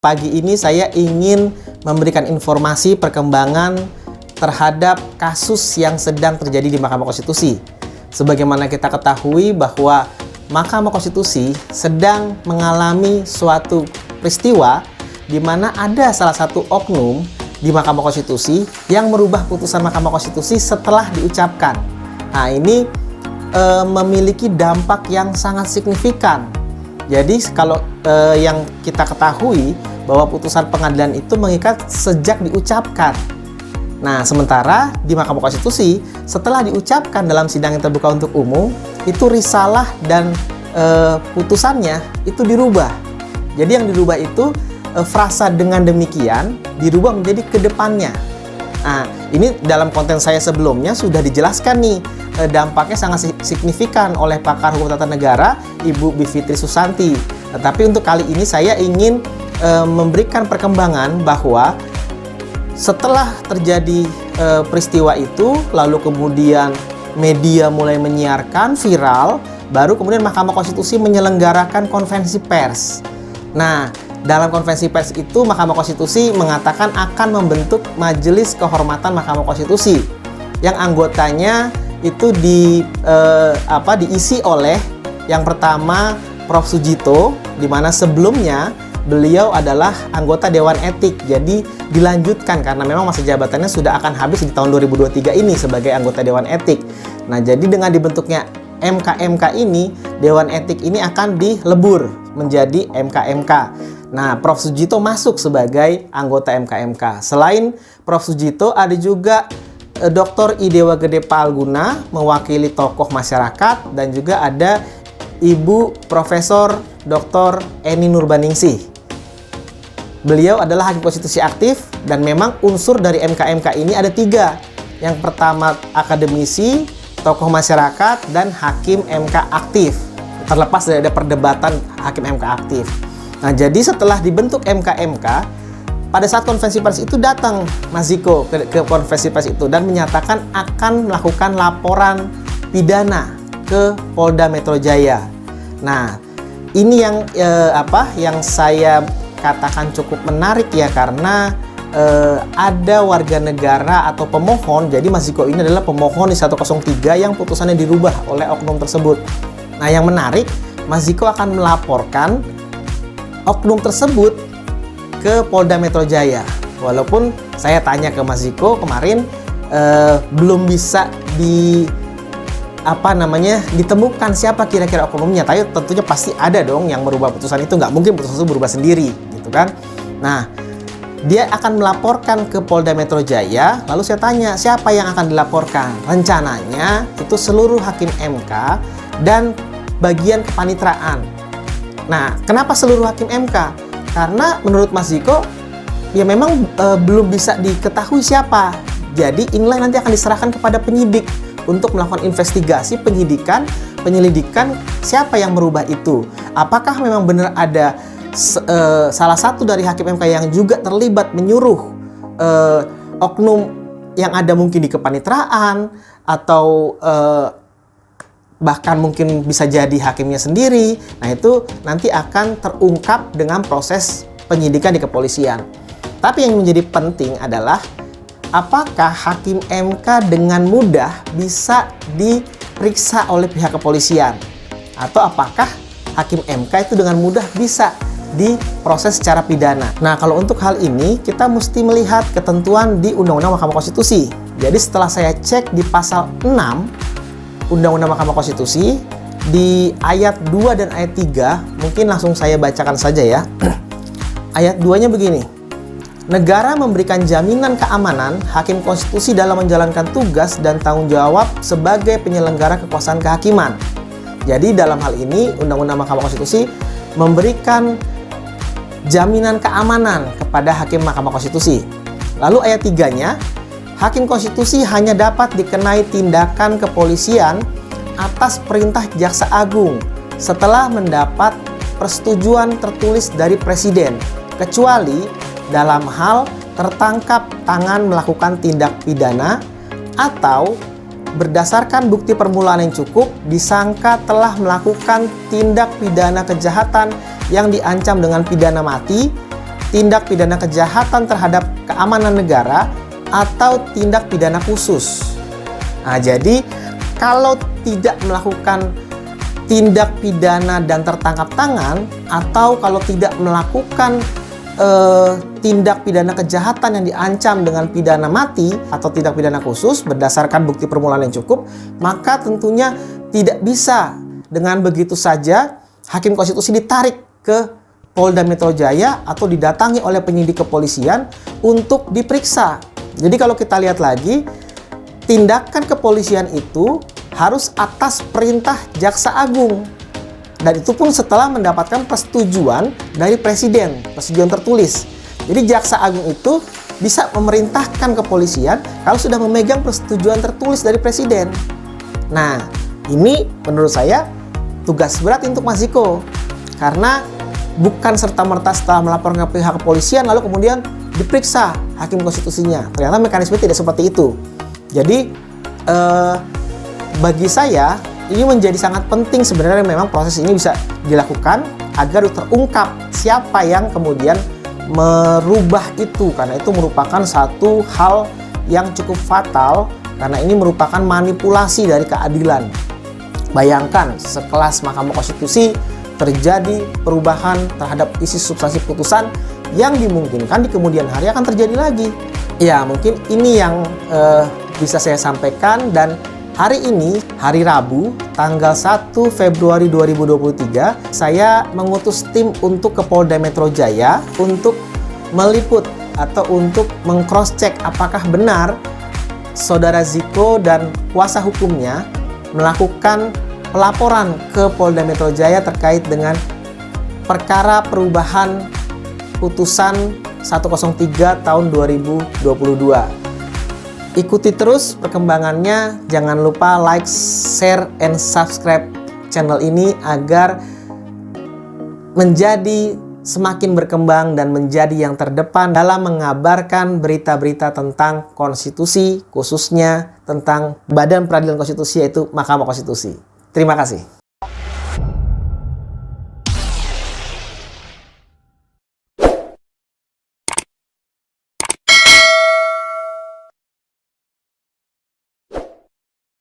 Pagi ini saya ingin memberikan informasi perkembangan terhadap kasus yang sedang terjadi di Mahkamah Konstitusi. Sebagaimana kita ketahui bahwa Mahkamah Konstitusi sedang mengalami suatu peristiwa di mana ada salah satu oknum di Mahkamah Konstitusi yang merubah putusan Mahkamah Konstitusi setelah diucapkan. Nah, ini memiliki dampak yang sangat signifikan. Jadi kalau yang kita ketahui bahwa putusan pengadilan itu mengikat sejak diucapkan. Nah, sementara di Mahkamah Konstitusi setelah diucapkan dalam sidang yang terbuka untuk umum, itu risalah dan putusannya itu dirubah. Jadi yang dirubah itu frasa dengan demikian dirubah menjadi kedepannya. Nah, ini dalam konten saya sebelumnya sudah dijelaskan nih, dampaknya sangat signifikan oleh pakar hukum tata negara Ibu Bivitri Susanti. Tetapi untuk kali ini saya ingin memberikan perkembangan bahwa setelah terjadi peristiwa itu, lalu kemudian media mulai menyiarkan viral, baru kemudian Mahkamah Konstitusi menyelenggarakan konferensi pers. Nah, dalam konferensi pers itu Mahkamah Konstitusi mengatakan akan membentuk Majelis Kehormatan Mahkamah Konstitusi yang anggotanya itu diisi oleh yang pertama Prof. Sujito, di mana sebelumnya beliau adalah anggota Dewan Etik. Jadi dilanjutkan karena memang masa jabatannya sudah akan habis di tahun 2023 ini sebagai anggota Dewan Etik. Nah, jadi dengan dibentuknya MK-MK ini, Dewan Etik ini akan dilebur menjadi MK-MK. Nah, Prof. Sujito masuk sebagai anggota MK-MK. Selain Prof. Sujito, ada juga Dr. Idewa Gede Palguna mewakili tokoh masyarakat, dan juga ada Ibu Profesor Dr. Eni Nurbaningsih. Beliau adalah hakim konstitusi aktif, dan memang unsur dari MK-MK ini ada 3. Yang pertama akademisi, tokoh masyarakat, dan hakim MK aktif. Terlepas dari ada perdebatan hakim MK aktif. Nah, jadi setelah dibentuk MK-MK, pada saat konferensi pers itu datang Mas Ziko ke konferensi pers itu dan menyatakan akan melakukan laporan pidana ke Polda Metro Jaya. Nah, ini yang saya katakan cukup menarik ya, karena ada warga negara atau pemohon. Jadi Mas Ziko ini adalah pemohon di 103 yang putusannya dirubah oleh oknum tersebut. Nah, yang menarik, Mas Ziko akan melaporkan oknum tersebut ke Polda Metro Jaya. Walaupun saya tanya ke Mas Ziko kemarin, belum bisa ditemukan siapa kira-kira oknumnya. Tapi tentunya pasti ada dong yang merubah putusan itu. Nggak mungkin putusan itu berubah sendiri, gitu kan. Nah, dia akan melaporkan ke Polda Metro Jaya. Lalu saya tanya, siapa yang akan dilaporkan? Rencananya itu seluruh hakim MK dan bagian kepanitraan. Nah, kenapa seluruh hakim MK? Karena menurut Mas Ziko, ya memang belum bisa diketahui siapa. Jadi inilah nanti akan diserahkan kepada penyidik untuk melakukan investigasi, penyelidikan siapa yang merubah itu. Apakah memang benar ada salah satu dari hakim MK yang juga terlibat menyuruh oknum yang ada mungkin di kepanitraan, atau bahkan mungkin bisa jadi hakimnya sendiri. Nah, itu nanti akan terungkap dengan proses penyidikan di kepolisian. Tapi yang menjadi penting adalah apakah hakim MK dengan mudah bisa diperiksa oleh pihak kepolisian, atau apakah hakim MK itu dengan mudah bisa diproses secara pidana. Nah, kalau untuk hal ini kita mesti melihat ketentuan di Undang-Undang Mahkamah Konstitusi. Jadi setelah saya cek di pasal 6 Undang-Undang Mahkamah Konstitusi, di ayat 2 dan ayat 3, mungkin langsung saya bacakan saja ya. Ayat 2-nya begini. Negara memberikan jaminan keamanan hakim konstitusi dalam menjalankan tugas dan tanggung jawab sebagai penyelenggara kekuasaan kehakiman. Jadi dalam hal ini Undang-Undang Mahkamah Konstitusi memberikan jaminan keamanan kepada hakim Mahkamah Konstitusi. Lalu ayat 3-nya, hakim konstitusi hanya dapat dikenai tindakan kepolisian atas perintah Jaksa Agung setelah mendapat persetujuan tertulis dari Presiden, kecuali dalam hal tertangkap tangan melakukan tindak pidana atau berdasarkan bukti permulaan yang cukup disangka telah melakukan tindak pidana kejahatan yang diancam dengan pidana mati tindak pidana kejahatan terhadap keamanan negara, atau tindak pidana khusus. Nah, jadi kalau tidak melakukan tindak pidana dan tertangkap tangan, atau kalau tidak melakukan tindak pidana kejahatan yang diancam dengan pidana mati atau tindak pidana khusus berdasarkan bukti permulaan yang cukup, maka tentunya tidak bisa dengan begitu saja Hakim Konstitusi ditarik ke Polda Metro Jaya atau didatangi oleh penyidik kepolisian untuk diperiksa. Jadi kalau kita lihat lagi, tindakan kepolisian itu harus atas perintah Jaksa Agung. Dan itu pun setelah mendapatkan persetujuan dari Presiden, persetujuan tertulis. Jadi Jaksa Agung itu bisa memerintahkan kepolisian kalau sudah memegang persetujuan tertulis dari Presiden. Nah, ini menurut saya tugas berat untuk Mas Ziko. Karena bukan serta-merta setelah melaporkan ke pihak kepolisian lalu kemudian diperiksa Hakim Konstitusinya. Ternyata mekanisme tidak seperti itu. Jadi bagi saya ini menjadi sangat penting sebenarnya, memang proses ini bisa dilakukan agar terungkap siapa yang kemudian merubah itu, karena itu merupakan satu hal yang cukup fatal karena ini merupakan manipulasi dari keadilan. Bayangkan sekelas Mahkamah Konstitusi terjadi perubahan terhadap isi substansi putusan yang dimungkinkan di kemudian hari akan terjadi lagi. Ya, mungkin ini yang bisa saya sampaikan. Dan hari ini, hari Rabu, tanggal 1 Februari 2023, saya mengutus tim untuk ke Polda Metro Jaya untuk meliput atau untuk meng-cross-check apakah benar Saudara Ziko dan kuasa hukumnya melakukan pelaporan ke Polda Metro Jaya terkait dengan perkara perubahan putusan 103 tahun 2022. Ikuti terus perkembangannya, jangan lupa like, share, and subscribe channel ini agar menjadi semakin berkembang dan menjadi yang terdepan dalam mengabarkan berita-berita tentang konstitusi, khususnya tentang Badan Peradilan Konstitusi yaitu Mahkamah Konstitusi. Terima kasih.